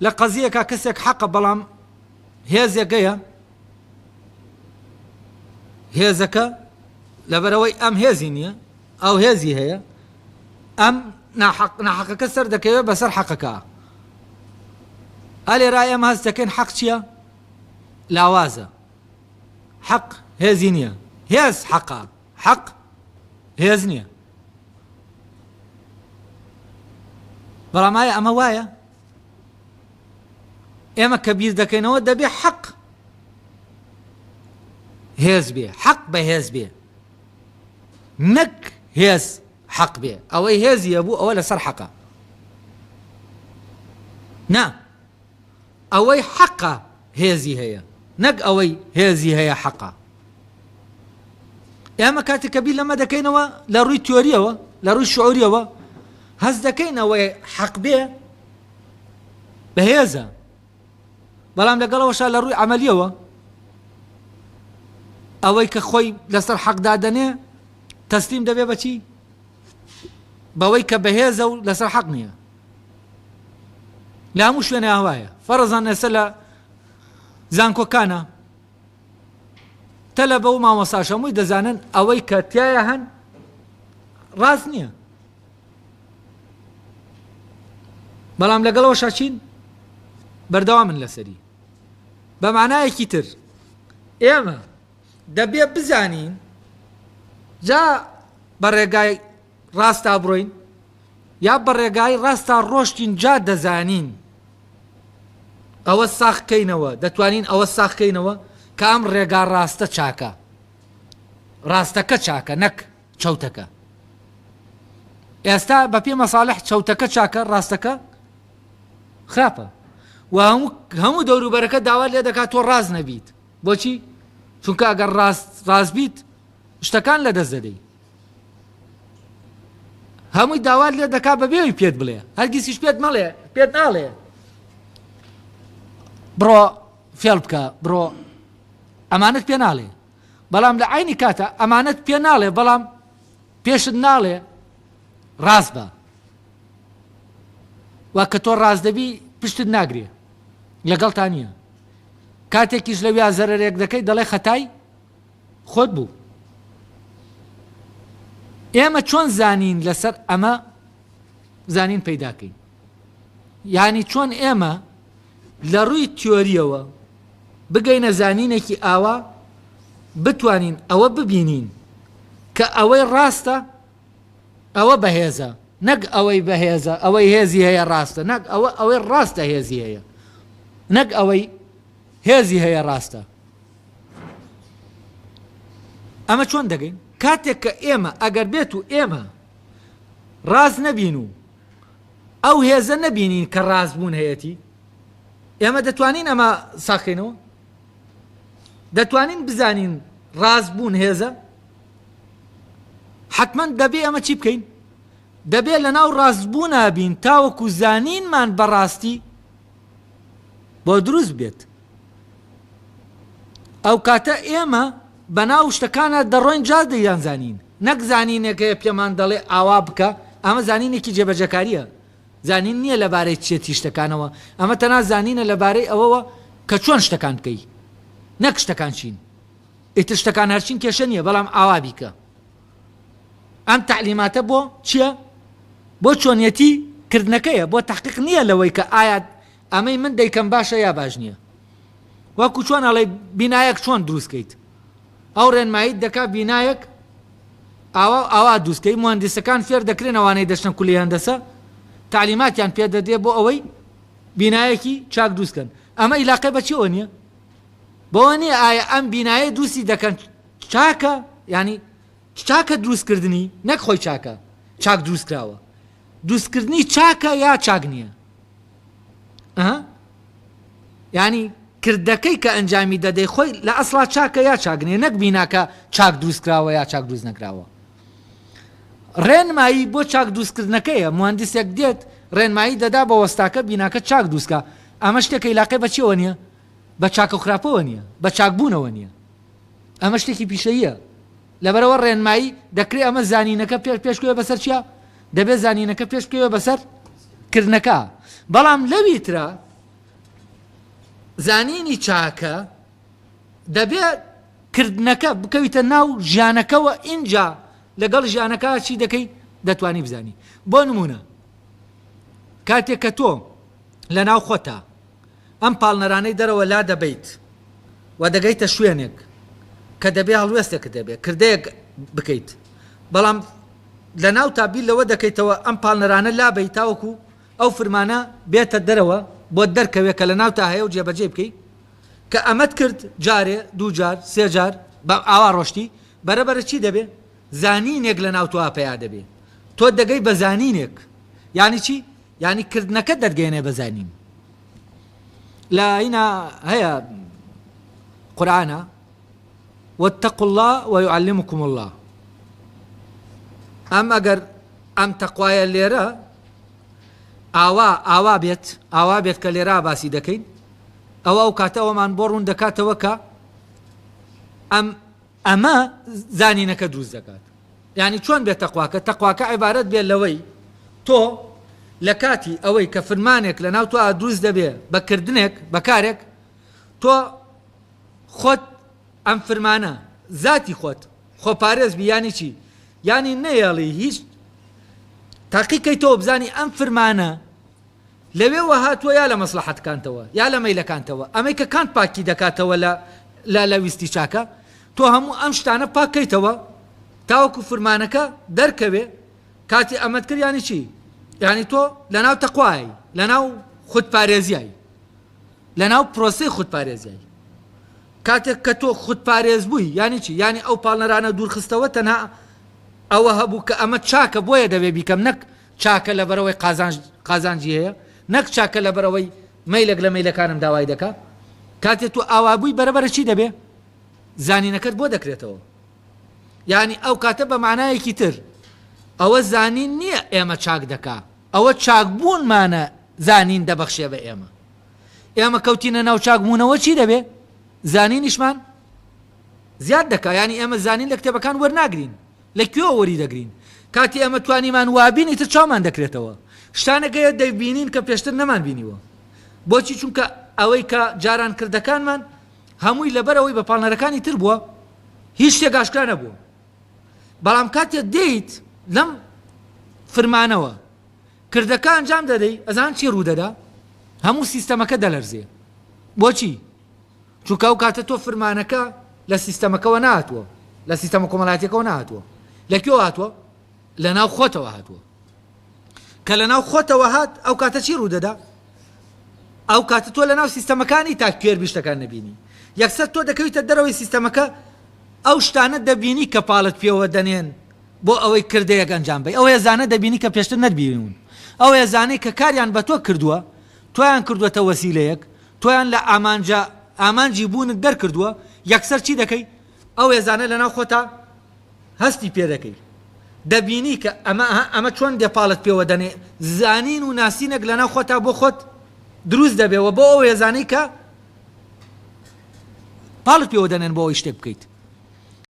لە قەزیەکە کەسێک حەقە بەڵام هێزێکەیە هێزەکە لەبەرەوەی ئەم هێزی نییە ئەو هێزی هەیە ئەم ناحەقەکە سەر دەکەوێت بەسەر حەقەکە ئەلێرا ئێمە هەست دەکەین حەق چییە؟ لاوازە حەق هێزی نییە هێز حەقە حەق هێز نییە بەڵام ئایا ئەمە وایە؟ ئێمە کە بیر دەکەینەوە دەبێ حەق هێز بێ حەق بە هێز بێ نەک هێز حەق بێ ئەوەی هێزیە بوو ئەوە لەسەر حەقە نا ئەوەی حەقە هێزی هەیە نەک ئەوەی هێزی هەیە حەقە ئێمە کاتێک کە بیر لەمە دەکەینەوە لە ڕووی تیۆریەوە لە ڕووی شعوریەوە هەست دەکەینەوەی حەق بێ بە هێزە بەڵام لەگەڵەوەشا لە ڕووی عەمەلیەوە ئەوەی کە خۆی لەسەر حەقدا دەنێ تەسلیم دەبێ بەچی؟ بەوەی کە بەهێزە و لەسەر حەق نییە لە هەموو شوێنە هەوایە فەرەزان ئێستا لە زانکۆکانە تەلەبە و مامۆستاش هەمووی دەزانن ئەوەی کە تایە هەن ڕاست نییە بەڵام لەگەڵەوەشا چین بەردەوامن لەسەری بە معنایەکی تر ئێمە دەبێ بزانین جا بەڕێگای ڕاستا بڕۆین یا بەڕێگای ڕاستا ڕۆشتین جا دەزانین ئەوە ساخکەینەوە دەتوانین ئەوە ساخکەینەوە کە ئەم ڕێگا ڕاستە چاکە ڕاستەکە چاکە نەک چەوتەکە ئێستا بە پێ مەساڵح چەوتەکە چاکە ڕاستەکە خراپە و هەموو دەوروبەرەکە داوا لێ دەکات تۆ ڕاست نەبیت بۆچی؟ چونکە ئەگەر ڕاست بیت شتەکان لە دەست دەدەی هەمووی داوا لێ دەکات بەبێوی پێت بڵێ هەرگیزیش پێت مەڵێ پێت ناڵێ بڕۆ فێڵ بکە بڕۆ ئەمانەت پێ ناڵێ بەڵام لە عینی کاتە ئەمانەت پێ ناڵێ بەڵام پێشت ناڵێ ڕاست بە وا کە تۆ ڕاست دەبی پشتت ناگرێ لەگەڵتان نییە کاتێکیش لەویا زەرەرێک دەکەی دەڵێ خەتای خۆت بوو ئێمە چۆن زانین لەسەر ئەمە زانین پەیداکەین یعنی چۆن ئێمە لە ڕووی تیۆریەوە بگەینە زانینێکی ئاوا بتوانین ئەوە ببینین کە ئەوەی ڕاستە ئەوە بەهێزە نەک ئەوەی بەهێزە ئەوەی هێزی هەیە ڕاستە نەک ئەوەی ڕاستە هێزی هەیە نەک ئەوەی هێزی هەیە ڕاستە ئەمە چۆن دەگەین کاتێک کە ئێمە ئەگەر بێت و ئێمە ڕاست نەبین و ئەو هێزە نەبینین کە ڕاست بوون هەیەتی ئێمە دەتوانین ئەمە ساخینەوە دەتوانین بزانین ڕاست بوون هێزە حتمما دەبێ ئەمە چی بکەین دەبێت لە ناو ڕاستبوونا بین تاوەکو زانینمان بەڕاستی بۆ دروست بێت ئەو کاتە ئێمە بە ناو شتەکانە دەڕۆین جا دەیان زانین نەک زانینێکەیە پێمان دەڵێ ئاوا بکە ئەمە زانینێکی جێبەجەکاریە زانین نییە لەبارەی چێتی شتەکانەوە ئەمە تەنها زانینە لەبارەی ئەوەوە کە چۆن شتەکان بکەی نەک شتەکان چین ئیتر شتەکان هەرچین کێشە نییە بەڵام ئاوا بیکە ئەم تعلیماتە بۆ چییە؟ بۆ چۆنیەتی کردنەکەیە بۆ تحقیق نییە لەوەی کە ئایا ئەمەی من دەیکەم باشە یا باش نییە وەکو چۆن ئەڵێ بینایەک چۆن دروستکەیت ئەو ڕێنماییت دەکا بینایەک ئاوا دروستکەی مهندسەکان فێر دەکرێن ئەوانەی دەچنە کولی هەندەسە تعلیماتیان پێ دەدێ بۆ ئەوەی بینایەکی چاک دروستکەن ئەمە عیلاقەی بە چیەوە نییە بەوە نییە ئایا ئەم بینایە دروستی دەکەن چاکە ینی چاکە دروستکردنی نەک خۆی چاکە چاک دروستکراوە دروستکردنی چاکە یا چاک نییە ینی کردەکەی کە ئەنجامی دەدەی خۆی لە ئەسڵا چاکە یا چاک نییە نەک بیناکە چاک دروستکراوە یا چاک دروست نەکراوە ڕێنمایی بۆ چاک دروستکردنەکەیە مهندسێک دێت ڕێنمایی دەدا بە وەستاکە بیناکە چاک دروستکە ئەمە شتێکە عیلاقەی بە چیەوە نییە بە چاکە و خراپەوە نییە بە چاکبوونەوە نییە ئەمە شتێکی پیشەییە لەبەرەوە ڕێنمایی دەکرێت ئەمە زانینەکە پێشکەوێ بەسەر چیە دەبێت زانینەکە پێشکەوێ بەسەر کردنەکە بەڵام لەوی ترە زانینی چاکە دەبێت کردنەکە بکەویتە ناو ژیانەکەەوە ئینجا لەگەڵ ژیانەکە چی دەکەی دەتوانی بزانی بۆ نمونە کاتێک کە تۆ لە ناو خۆتە ئەم پاڵنەرانەی دەرەوە لا دەبیت و دەگەیتە شوێنێک کە دەبێ هەڵوێستێکت دەبێت کردەیەک بکەیت بەڵام لە ناو تابیل لەوە دەکەیتەوە ئەم پاڵنەرانە لا بیت تاوەکو ئەو فرمانە بێتە دەرەوە بۆ دەرکەوێت کە لە ناو تا هەیە و جێبەجێ بکەیت کە ئەمەت کرد جارێ دوو جار سێ جار بە ئاوا ڕۆشتی بەرەبەرە چی دەبێ زانینێک لە ناو تۆ پێیا دەبێ تۆ دەگەی بە زانینێک یعنی چی یعنی کردنەکە دەرگەێنێ بە زانین لا هنا هيا قرآن واتقوا الله ويعلمكم الله أم أجر أم تقوى الليرة ئاوا بێت کە لێرا باسی دەکەین ئەو کاتەوە مان بۆڕون دەکاتەوە کە ئەمە زانینەکە دروست دەکات یعنی چۆن بێت تەقواکە تەقواکە عیبارەت بێت لەوەی تۆ لە کاتی ئەوەی کە فرمانێک لە ناو تۆ دروست دەبێ بەکردنێک بەکارێک تۆ خۆت ئەم فرمانە ذاتی خۆت خۆپارێز بیانی چی یعنی نەیەڵی هیچ تاقیکەیتەوە بزانی ئەم فرمانە لەوێوە هاتووە یا لە مەسلحەتکانتەوە یا لە مەیلەکانتەوە ئەمەی کە کانت پاکی دەکاتەوە لە ویستی چاکە تۆ هەموو ئەم شتانە پاکەیتەوە تاوەکو فرمانەکە دەرکەوێ کاتی ئەمەد کرد یانی چی یعنی تۆ لە ناو تەقوایی لە ناو خودپارێزیایی لە ناو پرۆسەی خودپارێزیایی کاتێک کە تۆ خودپارێز بووی یانی چی یانی ئەو پاڵنەرانە دوورخستەوە تەنها ئەوە هەبوو کە ئەمە چاکە بۆیە دەبێ بیکەم نەک چاکە لە بەرەوەی قازانجی هەیە نەک چاکە لە بەرەوەی مەیلێک لە مەیلەکانم داوای دەکا کاتێک تۆ ئاوابووی بەرەبەرە چی دەبێ زانینەکەت بۆ دەکرێتەوە یعنی ئەو کاتە بە معنایەکی تر ئەوە زانین نییە ئێمە چاک دەکا ئەوە چاکبوونمانە زانین دەبەخشێ بە ئێمە کەوتینە ناو چاکبوونەوە چی دەبێ زانینیشمان زیاد دەکا یعنی ئێمە زانین لە کتێبەکان وەرناگرین لەکوێوە وەری دەگرین کاتی ئەمە توانیمان وابینی تر چاومان دەکرێتەوە شتانەکەیە دەیبینین کە پێشتر نەمان بینیوە بۆچی چونکە ئەوەی کە جاران کردەکانمان هەمووی لەبەرەوەی بە پاڵنەرەکانی تر بووە هیچ شتێک ئاشکرا نەبووە بەڵام کاتێک دێیت لەم فرمانەوە کردەکە ئەنجام دەدەی ئەزان چی ڕوودەدا هەموو سیستەمەکە دەلەرزێ بۆچی چونکە ئەو کاتە تۆ فرمانەکە لە سیستەمەکەەوە نهاتووە لە سیستەمە کۆمەڵاتیەکەەوە نهاتووە لەکوێوە هاتووە لە ناو خۆتەوە هاتووە کە لە ناو خۆتەوە هات ئەو کاتە چی ڕوودەدا ئەو کاتە تۆ لە ناو سیستەمەکانی تا کوێربیشتەکان نەبینی یەکسەر تۆ دەکەویتە دەرەوەی سیستەمەکە ئەو شتانە دەبینی کە پاڵت پێوە دەنێن بۆ ئەوەی کردەیەک ئەنجام بی ئەو ێزانە دەبینی کە پێشتر نەتبینون ئەو ێزانەی کە کاریان بە تۆ کردووە تۆیان کردووەتە وەسیلەیەک تۆیان لە ئامانجی بوونت دەرکردووە یەکسەر چی دەکەی ئەو ێزانە لە ناو خۆتا هەستی پێ دەکەی دەبینی کە ئەمە چۆن دێپاڵت پێوە دەنێ زانین و ناسینێک لە ناو خۆتا بۆ خۆت دروست دەبێەوە بۆ ئەو ێزانەی کە پاڵت پێوە دەنێن بۆ ئەوی شتێک بکەیت